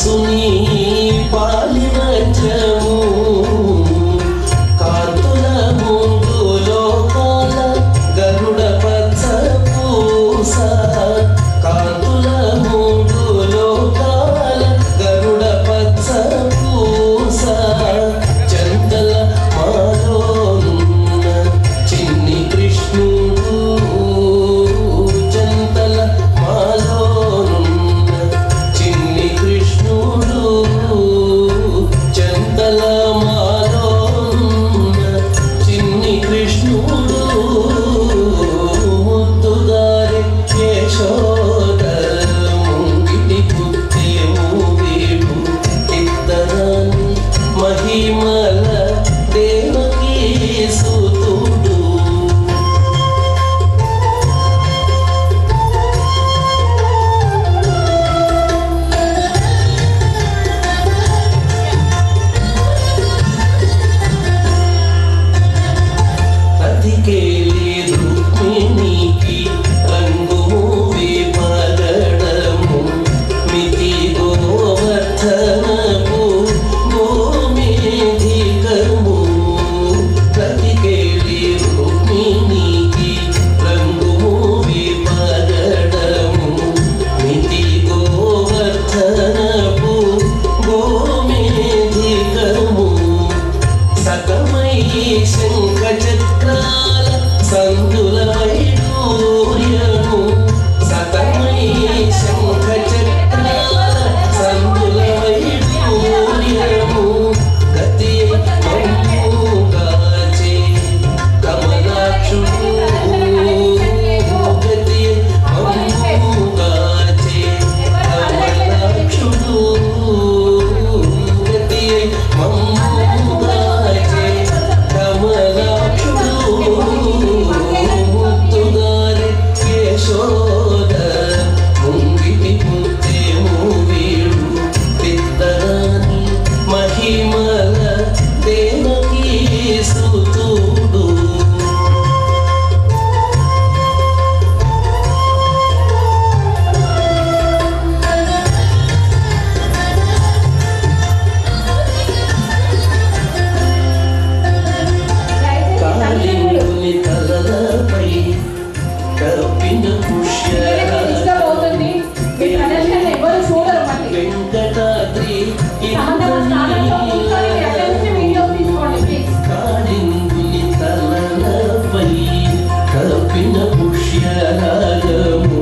కంసుని పాలివజ్రము కాంతుల ముందు లోకాల గరుడ పచ్చ పూస కాంతుల ముందు లోకాల గరుడ పచ్చ పూస చందల మాలోనున్న చిన్ని కృష్ణుడు చందల మాలోనున్న చిన్ని కృష్ణుడు చందల మాలోనున్న చిన్ని కృష్ణుడు ముద్దుగారి యశోద ముంగిటి పుట్టేము వీడు ఇద్దరాని మహిమల దేవకీ సుతుడు అతికేలి రుక్మిణికి రంగు విపగడము మితి గోవర్ధనము గోమేధికము అతికేలి రుక్మిణికి రంగు విపగడము మితి గోవర్ధనము గోమేధికము సకమై శంఖ చక్రాల సందుల వైడూర్యము సకమై శంఖ చక్రాల సందుల వైడూర్యము గతి మమ్ముగాచే కమలాక్షుడు గతి మమ్ముగాచే కమలాక్షుడు గతి మమ్ముగాచే కమలాక్షుడు ముద్దుగారి యశోద ముంగిటి పుట్టేము వీడు ఇద్దరాని మహిమల దేవకీ సుతుడు కాళింగుని తలలపై కప్పిన పుష్యరాగము వెంకటాద్రి కాళింగుని తలలపై కప్పిన పుష్యరాగము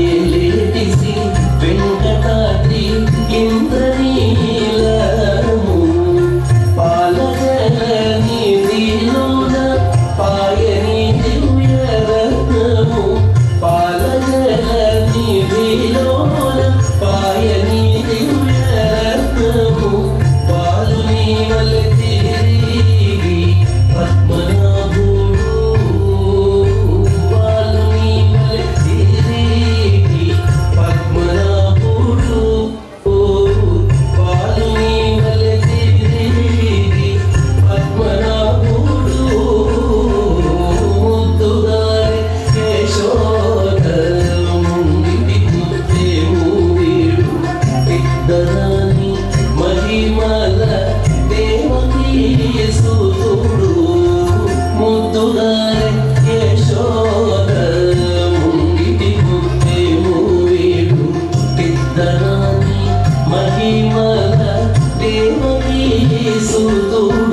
ఏలేటిసి వెంకటాద్రి ఇంద్రనీలము పాలజల నిధిలోన పాయని దివ్యరత్నము పాలజల నిధిలోన పాయని దివ్యరత్నము పాలుని వలె తిరిగి పద్మనాభుడు పాలుని వలె తిరిగి పద్మనాభుడు పాలుని వలె తిరిగి పద్మనాభుడు ముద్దుగారి యశోద ముంగిటి పుట్టేము వీడు ఇద్దరాని మహిమల దేవకీ సుతుడు ముద్దుగారి యశోద ముంగిటి పుట్టేము వీడు ఇద్దరాని మహిమల దేవకీ సుతుడు